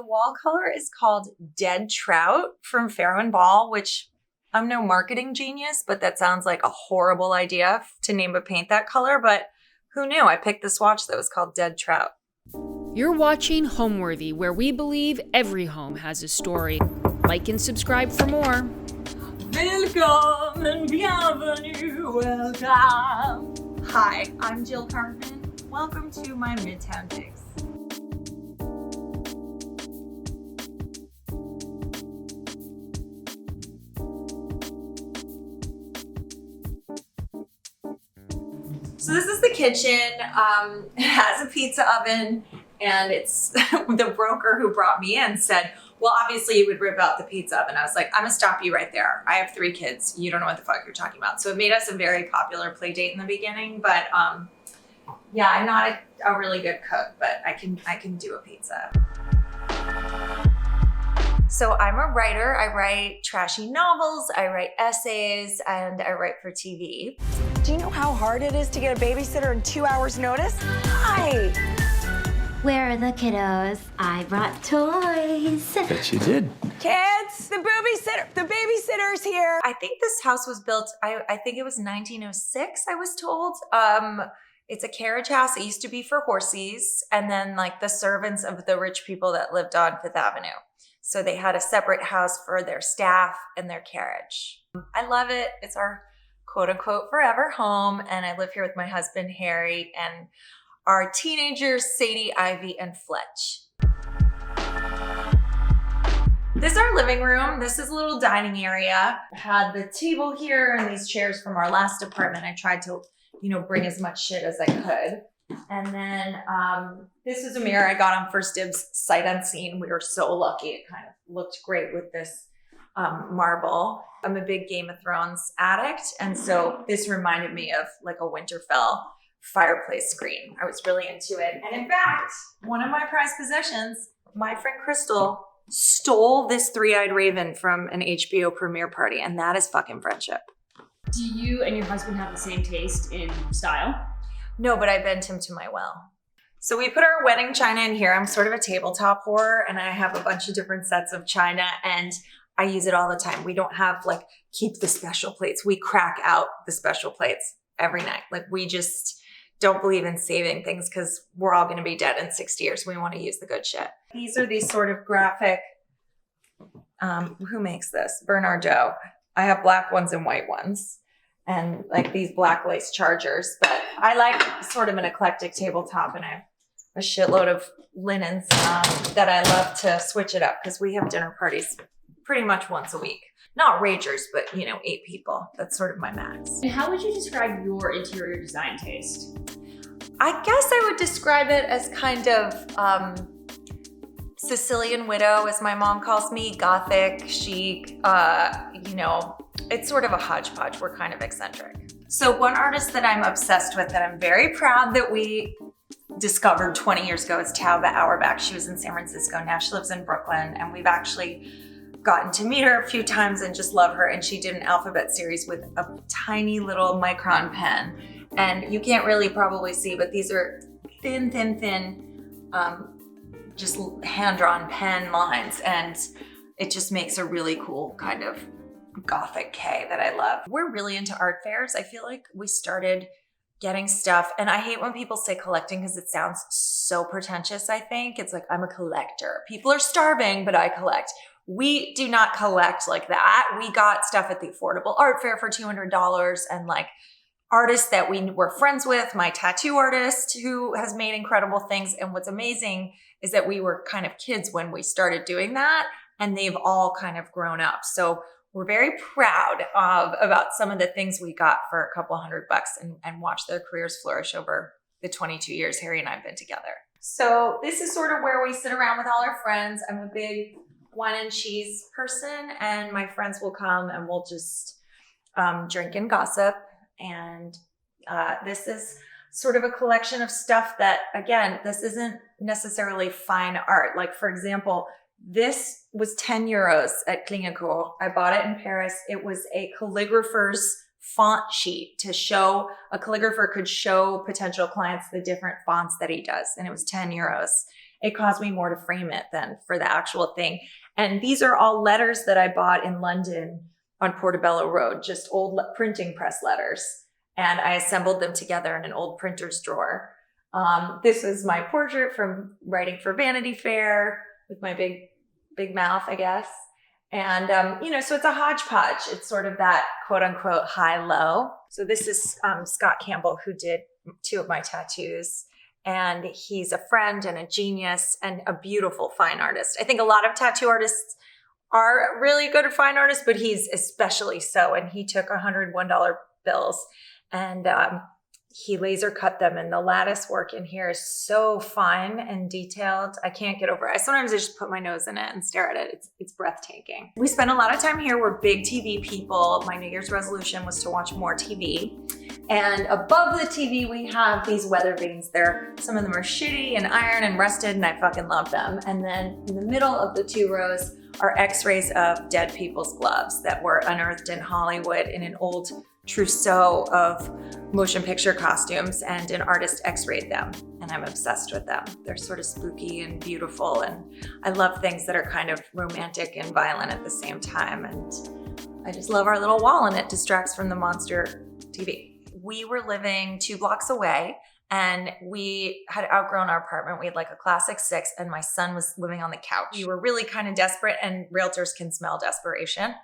wall color is called Dead Trout from Farrow and Ball, which I'm no marketing genius, but that sounds like a horrible idea to name a paint that color. But who knew? I picked this watch that was called Dead Trout. You're watching Homeworthy, where we believe every home has a story. Like and subscribe for more. Welcome and bienvenue, welcome. Hi, I'm Jill Kargman. Welcome to my Midtown Digs. So this is the kitchen. It has a pizza oven, and it's the broker who brought me in said, well, obviously you would rip out the pizza oven. I was like, I'm gonna stop you right there. I have 3 kids. You don't know what the fuck you're talking about. So it made us a very popular play date in the beginning, but yeah, I'm not a really good cook, but I can do a pizza. So I'm a writer. I write trashy novels, I write essays, and I write for TV. Do you know how hard it is to get a babysitter in 2 hours notice? Hi. Where are the kiddos? I brought toys. Bet you did. Kids, the babysitter's here. I think this house was built, I think it was 1906, I was told. It's a carriage house. It used to be for horses, and then like the servants of the rich people that lived on Fifth Avenue. So they had a separate house for their staff and their carriage. I love it. It's our quote unquote forever home. And I live here with my husband, Harry, and our teenagers, Sadie, Ivy, and Fletch. This is our living room. This is a little dining area. I had the table here and these chairs from our last apartment. I tried to, bring as much shit as I could. And then this is a mirror I got on First Dibs sight unseen. We were so lucky. It kind of looked great with this marble. I'm a big Game of Thrones addict. And so this reminded me of like a Winterfell fireplace screen. I was really into it. And in fact, one of my prized possessions, my friend Crystal stole this 3-eyed raven from an HBO premiere party. And that is fucking friendship. Do you and your husband have the same taste in style? No, but I bent him to my well. So we put our wedding china in here. I'm sort of a tabletop whore, and I have a bunch of different sets of china, and I use it all the time. We don't have like keep the special plates. We crack out the special plates every night. Like we just don't believe in saving things because we're all going to be dead in 60 years. We want to use the good shit. These are these sort of graphic, who makes this? Bernard Doe. I have black ones and white ones. And like these black lace chargers, but I like sort of an eclectic tabletop, and I have a shitload of linens that I love to switch it up because we have dinner parties pretty much once a week. Not ragers, but 8 people. That's sort of my max. And how would you describe your interior design taste? I guess I would describe it as kind of Sicilian widow, as my mom calls me, gothic, chic, it's sort of a hodgepodge. We're kind of eccentric. So one artist that I'm obsessed with that I'm very proud that we discovered 20 years ago is Tauba Auerbach. She was in San Francisco. Now she lives in Brooklyn, and we've actually gotten to meet her a few times and just love her. And she did an alphabet series with a tiny little micron pen. And you can't really probably see, but these are thin, just hand-drawn pen lines. And it just makes a really cool kind of gothic K that I love. We're really into art fairs. I feel like we started getting stuff, and I hate when people say collecting because it sounds so pretentious. I think it's like, I'm a collector. People are starving, but I collect. We do not collect like that. We got stuff at the affordable art fair for $200, and like artists that we were friends with, my tattoo artist who has made incredible things. And what's amazing is that we were kind of kids when we started doing that, and they've all kind of grown up. So we're very proud about some of the things we got for a couple $100 and watch their careers flourish over the 22 years Harry and I have been together. So this is sort of where we sit around with all our friends. I'm a big wine and cheese person, and my friends will come and we'll just drink and gossip. And this is sort of a collection of stuff that, again, this isn't necessarily fine art. Like, for example, this was 10 euros at Clignancourt. I bought it in Paris. It was a calligrapher's font sheet to show, a calligrapher could show potential clients the different fonts that he does. And it was 10 euros. it cost me more to frame it than for the actual thing. And these are all letters that I bought in London on Portobello Road, just old printing press letters. And I assembled them together in an old printer's drawer. This is my portrait from writing for Vanity Fair with my big mouth, I guess. And, so it's a hodgepodge. It's sort of that quote unquote high-low. So this is Scott Campbell, who did 2 of my tattoos. And he's a friend and a genius and a beautiful fine artist. I think a lot of tattoo artists are really good at fine artists, but he's especially so. And he took $101 bills and he laser cut them. And the lattice work in here is so fine and detailed. I can't get over it. Sometimes I just put my nose in it and stare at it. It's breathtaking. We spend a lot of time here. We're big TV people. My New Year's resolution was to watch more TV. And above the TV, we have these weather vanes. Some of them are shitty and iron and rusted, and I fucking love them. And then in the middle of the 2 rows are x-rays of dead people's gloves that were unearthed in Hollywood in an old trousseau of motion picture costumes, and an artist x-rayed them. And I'm obsessed with them. They're sort of spooky and beautiful, and I love things that are kind of romantic and violent at the same time. And I just love our little wall, and it distracts from the monster TV. We were living 2 blocks away, and we had outgrown our apartment. We had like a classic 6, and my son was living on the couch. We were really kind of desperate, and realtors can smell desperation.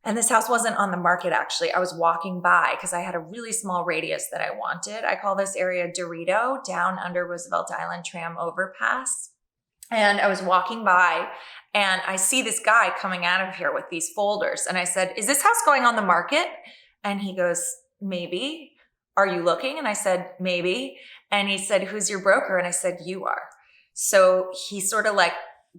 And this house wasn't on the market, actually. I was walking by because I had a really small radius that I wanted. I call this area Dorito, down under Roosevelt Island tram overpass. And I was walking by, and I see this guy coming out of here with these folders. And I said, "Is this house going on the market?" And he goes, "Maybe. Are you looking?" And I said, "Maybe." And he said, "Who's your broker?" And I said, "You are." So he sort of like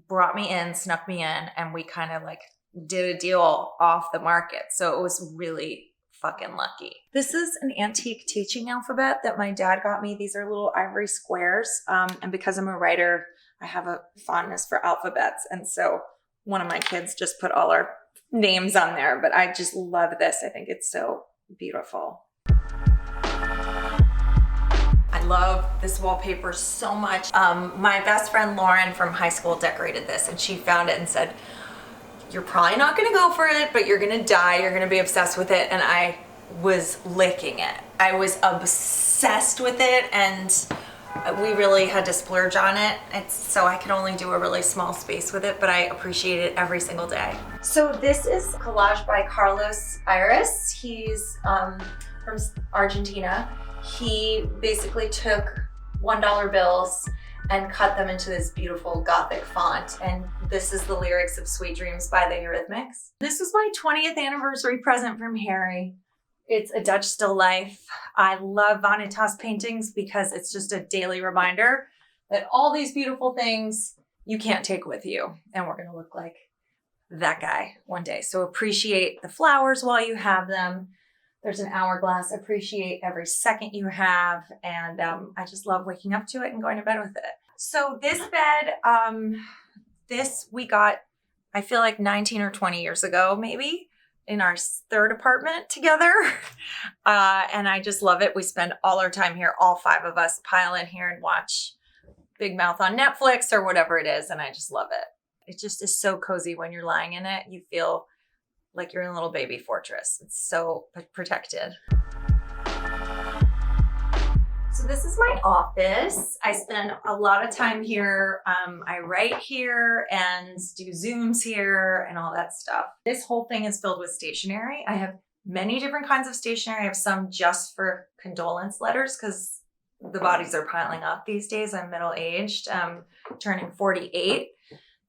brought me in, snuck me in, and we kind of like did a deal off the market. So it was really fucking lucky. This is an antique teaching alphabet that my dad got me. These are little ivory squares. And because I'm a writer, I have a fondness for alphabets. And so one of my kids just put all our names on there, but I just love this. I think it's so beautiful. I love this wallpaper so much. My best friend Lauren from high school decorated this, and she found it and said, "You're probably not gonna go for it, but you're gonna die. You're gonna be obsessed with it." And I was licking it. I was obsessed with it, and we really had to splurge on it. So I could only do a really small space with it, but I appreciate it every single day. So this is collage by Carlos Iris. He's from Argentina. He basically took $1 bills and cut them into this beautiful Gothic font. And this is the lyrics of Sweet Dreams by the Eurythmics. This was my 20th anniversary present from Harry. It's a Dutch still life. I love Vanitas paintings because it's just a daily reminder that all these beautiful things you can't take with you. And we're gonna look like that guy one day. So appreciate the flowers while you have them. There's an hourglass. Appreciate every second you have. And I just love waking up to it and going to bed with it. So this bed, this we got, I feel like 19 or 20 years ago, maybe, in our 3rd apartment together. And I just love it. We spend all our time here. All 5 of us pile in here and watch Big Mouth on Netflix or whatever it is. And I just love it. It just is so cozy when you're lying in it. You feel like you're in a little baby fortress. It's so protected. So this is my office. I spend a lot of time here. I write here and do Zooms here and all that stuff. This whole thing is filled with stationery. I have many different kinds of stationery. I have some just for condolence letters because the bodies are piling up these days. I'm middle-aged, turning 48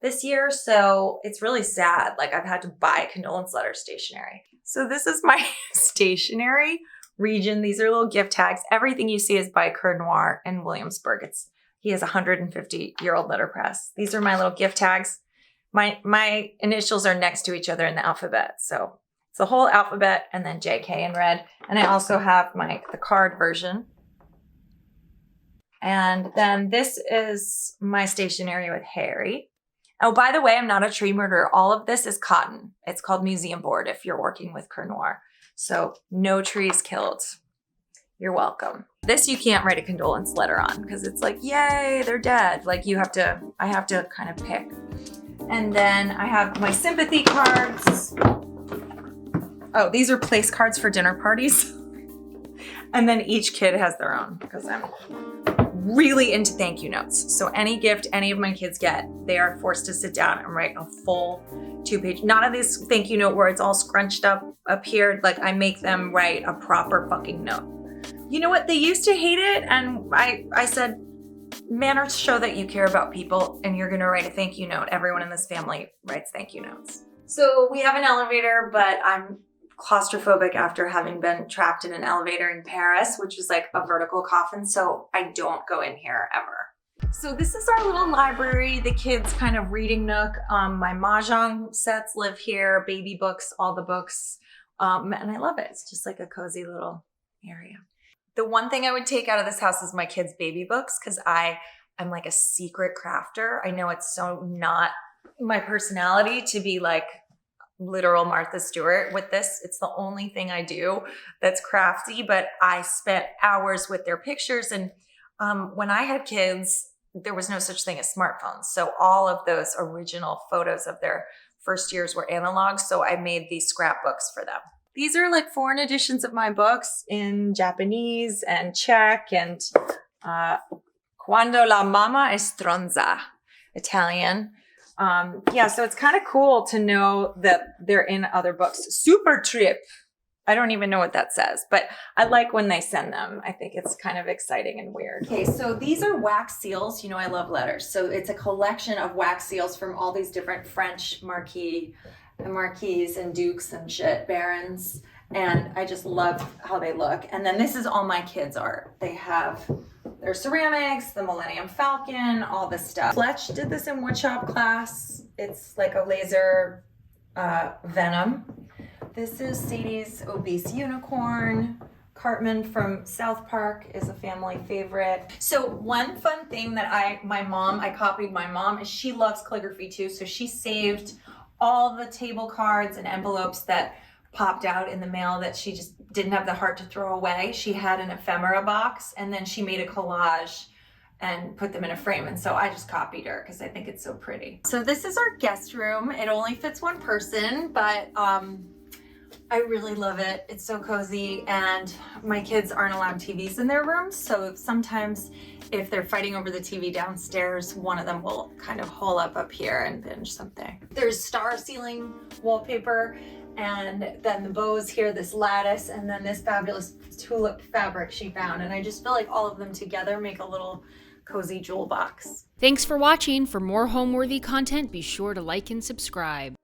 this year. So it's really sad. Like I've had to buy condolence letter stationery. So this is my stationery region. These are little gift tags. Everything you see is by Kargman in Williamsburg. He has a 150-year-old letterpress. These are my little gift tags. My initials are next to each other in the alphabet. So it's the whole alphabet and then JK in red. And I also have the card version. And then this is my stationery with Harry. Oh, by the way, I'm not a tree murderer. All of this is cotton. It's called museum board if you're working with Kargman. So no trees killed. You're welcome. This you can't write a condolence letter on because it's like, yay, they're dead. Like I have to kind of pick. And then I have my sympathy cards. Oh, these are place cards for dinner parties. And then each kid has their own because I'm really into thank you notes. So any gift any of my kids get, they are forced to sit down and write a full 2-page, not of this thank you note where it's all scrunched up here. Like I make them write a proper fucking note. You know what? They used to hate it. And I said, manners show that you care about people and you're going to write a thank you note. Everyone in this family writes thank you notes. So we have an elevator, but I'm claustrophobic after having been trapped in an elevator in Paris, which is like a vertical coffin. So I don't go in here ever. So this is our little library, the kids' kind of reading nook. My mahjong sets live here, baby books, all the books. And I love it. It's just like a cozy little area. The one thing I would take out of this house is my kids' baby books because I'm like a secret crafter. I know it's so not my personality to be like literal Martha Stewart with this. It's the only thing I do that's crafty, but I spent hours with their pictures. And when I had kids, there was no such thing as smartphones. So all of those original photos of their first years were analog. So I made these scrapbooks for them. These are like foreign editions of my books in Japanese and Czech and Quando la mamma è stronza, Italian. So it's kind of cool to know that they're in other books. Super Trip. I don't even know what that says, but I like when they send them. I think it's kind of exciting and weird. Okay, so these are wax seals. You know, I love letters. So it's a collection of wax seals from all these different French marquises and dukes and shit, barons. And I just love how they look. And then this is all my kids' art. They have their ceramics, the Millennium Falcon, all this stuff. Fletch did this in woodshop class. It's like a laser venom. This is Sadie's obese unicorn. Cartman from South Park is a family favorite. So one fun thing that I copied my mom is she loves calligraphy too. So she saved all the table cards and envelopes that popped out in the mail that she just didn't have the heart to throw away. She had an ephemera box and then she made a collage and put them in a frame. And so I just copied her because I think it's so pretty. So this is our guest room. It only fits one person, but I really love it. It's so cozy and my kids aren't allowed TVs in their rooms. So sometimes if they're fighting over the TV downstairs, one of them will kind of hole up here and binge something. There's star ceiling wallpaper and then the bows here, this lattice, and then this fabulous tulip fabric she found. And I just feel like all of them together make a little cozy jewel box. Thanks for watching. For more Homeworthy content, be sure to like and subscribe.